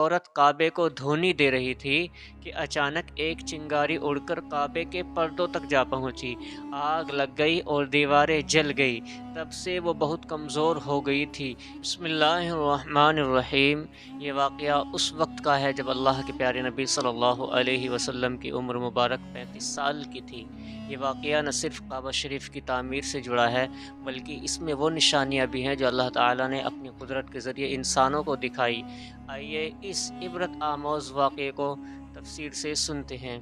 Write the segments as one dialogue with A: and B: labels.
A: عورت کعبے کو دھونی دے رہی تھی کہ اچانک ایک چنگاری اڑ کر کعبے کے پردوں تک جا پہنچی۔ آگ لگ گئی اور دیواریں جل گئی۔ تب سے وہ بہت کمزور ہو گئی تھی۔ بسم اللہ الرحمن الرحیم۔ یہ واقعہ اس وقت کا ہے جب اللہ کے پیارے نبی صلی اللہ علیہ وسلم کی عمر مبارک 35 سال کی تھی۔ یہ واقعہ نہ صرف کعبہ شریف کی تعمیر سے جڑا ہے بلکہ اس میں وہ نشانیاں بھی ہیں جو اللہ تعالیٰ نے اپنی قدرت کے ذریعے انسانوں کو دکھائی۔ آئیے اس عبرت آموز واقعے کو تفصیل سے سنتے ہیں۔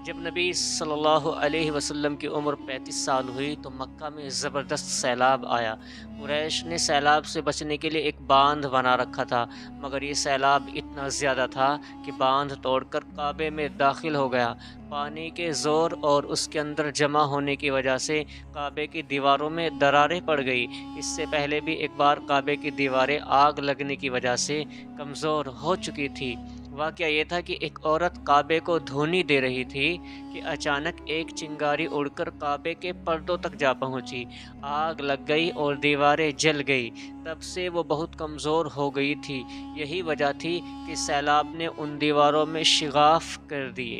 A: جب نبی صلی اللہ علیہ وسلم کی عمر 35 سال ہوئی تو مکہ میں زبردست سیلاب آیا۔ قریش نے سیلاب سے بچنے کے لیے ایک باندھ بنا رکھا تھا، مگر یہ سیلاب اتنا زیادہ تھا کہ باندھ توڑ کر کعبے میں داخل ہو گیا۔ پانی کے زور اور اس کے اندر جمع ہونے کی وجہ سے کعبے کی دیواروں میں دراریں پڑ گئی۔ اس سے پہلے بھی ایک بار کعبے کی دیواریں آگ لگنے کی وجہ سے کمزور ہو چکی تھی۔ واقعہ یہ تھا کہ ایک عورت کعبے کو دھونی دے رہی تھی کہ اچانک ایک چنگاری اڑ کر کعبے کے پردوں تک جا پہنچی۔ آگ لگ گئی اور دیواریں جل گئی۔ تب سے وہ بہت کمزور ہو گئی تھی۔ یہی وجہ تھی کہ سیلاب نے ان دیواروں میں شگاف کر دیے۔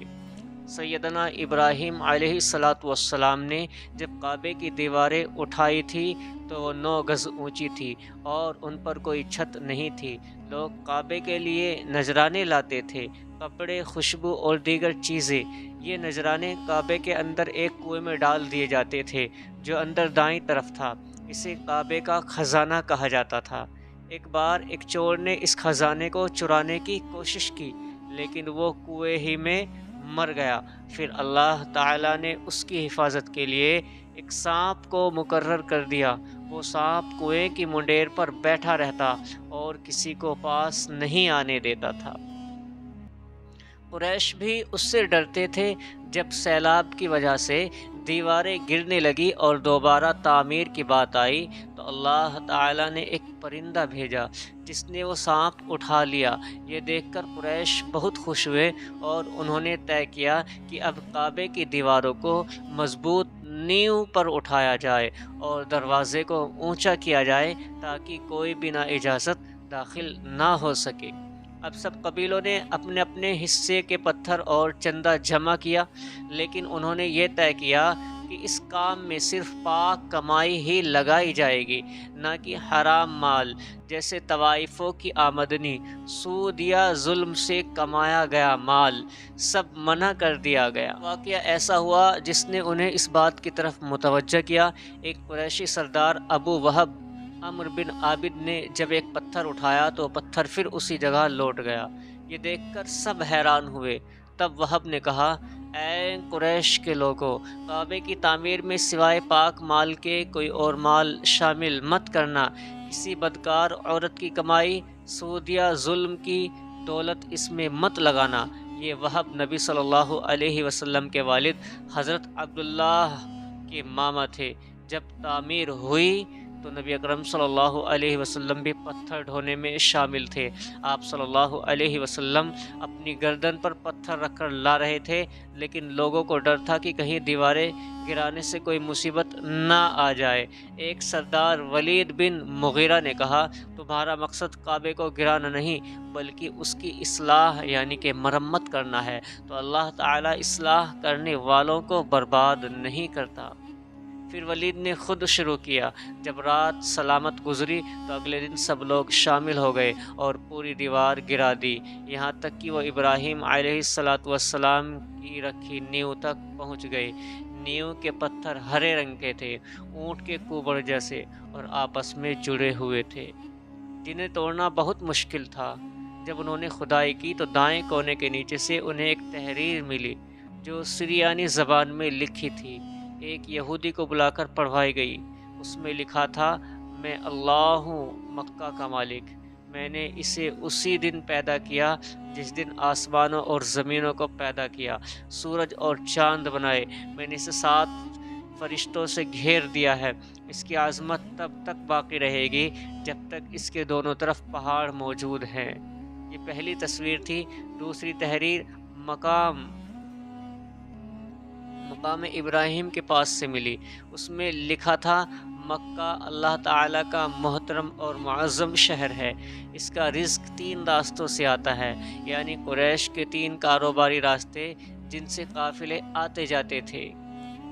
A: سیدنا ابراہیم علیہ السلام نے جب کعبے کی دیواریں اٹھائی تھی تو وہ 9 گز اونچی تھی اور ان پر کوئی چھت نہیں تھی۔ لوگ کعبے کے لیے نذرانے لاتے تھے، کپڑے، خوشبو اور دیگر چیزیں۔ یہ نذرانے کعبے کے اندر ایک کنویں میں ڈال دیے جاتے تھے جو اندر دائیں طرف تھا۔ اسے کعبے کا خزانہ کہا جاتا تھا۔ ایک بار ایک چور نے اس خزانے کو چرانے کی کوشش کی لیکن وہ کنویں ہی میں مر گیا۔ پھر اللہ تعالیٰ نے اس کی حفاظت کے لیے ایک سانپ کو مقرر کر دیا۔ وہ سانپ کنویں کی منڈیر پر بیٹھا رہتا اور کسی کو پاس نہیں آنے دیتا تھا۔ قریش بھی اس سے ڈرتے تھے۔ جب سیلاب کی وجہ سے دیواریں گرنے لگی اور دوبارہ تعمیر کی بات آئی تو اللہ تعالیٰ نے ایک پرندہ بھیجا جس نے وہ سانپ اٹھا لیا۔ یہ دیکھ کر قریش بہت خوش ہوئے اور انہوں نے طے کیا کہ اب کعبے کی دیواروں کو مضبوط نیو پر اٹھایا جائے اور دروازے کو اونچا کیا جائے تاکہ کوئی بنا اجازت داخل نہ ہو سکے۔ اب سب قبیلوں نے اپنے اپنے حصے کے پتھر اور چندہ جمع کیا، لیکن انہوں نے یہ طے کیا کہ اس کام میں صرف پاک کمائی ہی لگائی جائے گی، نہ کہ حرام مال جیسے طوائفوں کی آمدنی، سود یا ظلم سے کمایا گیا مال سب منع کر دیا گیا۔ واقعہ ایسا ہوا جس نے انہیں اس بات کی طرف متوجہ کیا۔ ایک قریشی سردار ابو وہب عمرو بن عابد نے جب ایک پتھر اٹھایا تو پتھر پھر اسی جگہ لوٹ گیا۔ یہ دیکھ کر سب حیران ہوئے۔ تب وہب نے کہا، اے قریش کے لوگوں، کعبے کی تعمیر میں سوائے پاک مال کے کوئی اور مال شامل مت کرنا۔ کسی بدکار عورت کی کمائی، سود یا ظلم کی دولت اس میں مت لگانا۔ یہ وہب نبی صلی اللہ علیہ وسلم کے والد حضرت عبداللہ کے ماما تھے۔ جب تعمیر ہوئی تو نبی اکرم صلی اللہ علیہ وسلم بھی پتھر ڈھونے میں شامل تھے۔ آپ صلی اللہ علیہ وسلم اپنی گردن پر پتھر رکھ کر لا رہے تھے، لیکن لوگوں کو ڈر تھا کہ کہیں دیواریں گرانے سے کوئی مصیبت نہ آ جائے۔ ایک سردار ولید بن مغیرہ نے کہا، تمہارا مقصد کعبے کو گرانا نہیں بلکہ اس کی اصلاح یعنی کہ مرمت کرنا ہے، تو اللہ تعالیٰ اصلاح کرنے والوں کو برباد نہیں کرتا۔ پھر ولید نے خود شروع کیا۔ جب رات سلامت گزری تو اگلے دن سب لوگ شامل ہو گئے اور پوری دیوار گرا دی، یہاں تک کہ وہ ابراہیم علیہ السلام کی رکھی نیو تک پہنچ گئے۔ نیو کے پتھر ہرے رنگ کے تھے، اونٹ کے کوبڑ جیسے، اور آپس میں جڑے ہوئے تھے، جنہیں توڑنا بہت مشکل تھا۔ جب انہوں نے کھدائی کی تو دائیں کونے کے نیچے سے انہیں ایک تحریر ملی جو سریانی زبان میں لکھی تھی۔ ایک یہودی کو بلا کر پڑھوائی گئی۔ اس میں لکھا تھا، میں اللہ ہوں مکہ کا مالک، میں نے اسے اسی دن پیدا کیا جس دن آسمانوں اور زمینوں کو پیدا کیا، سورج اور چاند بنائے، میں نے اسے 7 فرشتوں سے گھیر دیا ہے۔ اس کی عظمت تب تک باقی رہے گی جب تک اس کے دونوں طرف پہاڑ موجود ہیں۔ یہ پہلی تصویر تھی۔ دوسری تحریر مقام ابراہیم کے پاس سے ملی۔ اس میں لکھا تھا، مکہ اللہ تعالیٰ کا محترم اور معظم شہر ہے۔ اس کا رزق 3 راستوں سے آتا ہے، یعنی قریش کے 3 کاروباری راستے جن سے قافلے آتے جاتے تھے۔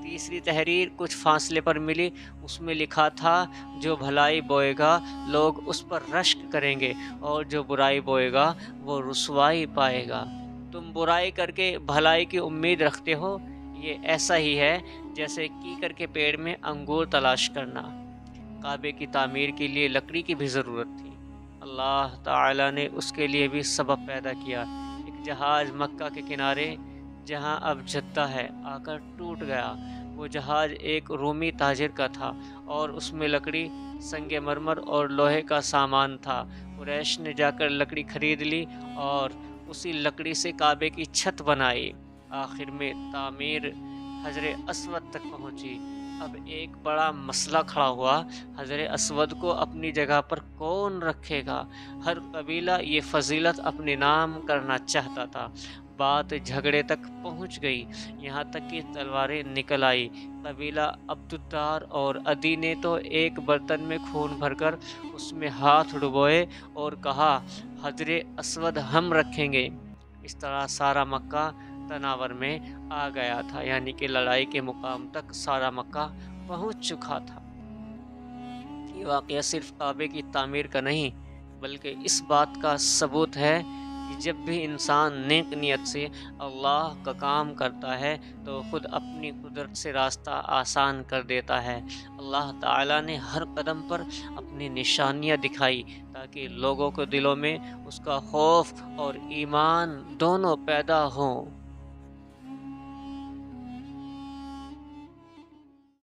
A: تیسری تحریر کچھ فاصلے پر ملی، اس میں لکھا تھا جو بھلائی بوئے گا لوگ اس پر رشک کریں گے، اور جو برائی بوئے گا وہ رسوائی پائے گا۔ تم برائی کر کے بھلائی کی امید رکھتے ہو، یہ ایسا ہی ہے جیسے کیکر کے پیڑ میں انگور تلاش کرنا۔ کعبے کی تعمیر کے لیے لکڑی کی بھی ضرورت تھی۔ اللہ تعالیٰ نے اس کے لیے بھی سبب پیدا کیا۔ ایک جہاز مکہ کے کنارے جہاں اب جدہ ہے آ کر ٹوٹ گیا۔ وہ جہاز ایک رومی تاجر کا تھا اور اس میں لکڑی، سنگ مرمر اور لوہے کا سامان تھا۔ قریش نے جا کر لکڑی خرید لی اور اسی لکڑی سے کعبے کی چھت بنائی۔ آخر میں تعمیر حجر اسود تک پہنچی۔ اب ایک بڑا مسئلہ کھڑا ہوا، حجر اسود کو اپنی جگہ پر کون رکھے گا؟ ہر قبیلہ یہ فضیلت اپنے نام کرنا چاہتا تھا۔ بات جھگڑے تک پہنچ گئی، یہاں تک کہ تلواریں نکل آئی۔ قبیلہ عبدالدار اور عدی نے تو ایک برتن میں خون بھر کر اس میں ہاتھ ڈبوئے اور کہا حجر اسود ہم رکھیں گے۔ اس طرح سارا مکہ تناور میں آ گیا تھا، یعنی کہ لڑائی کے مقام تک سارا مکہ پہنچ چکا تھا۔ یہ واقعہ صرف کعبے کی تعمیر کا نہیں بلکہ اس بات کا ثبوت ہے کہ جب بھی انسان نیک نیت سے اللہ کا کام کرتا ہے تو خود اپنی قدرت سے راستہ آسان کر دیتا ہے۔ اللہ تعالیٰ نے ہر قدم پر اپنی نشانیاں دکھائی تاکہ لوگوں کے دلوں میں اس کا خوف اور ایمان دونوں پیدا ہوں۔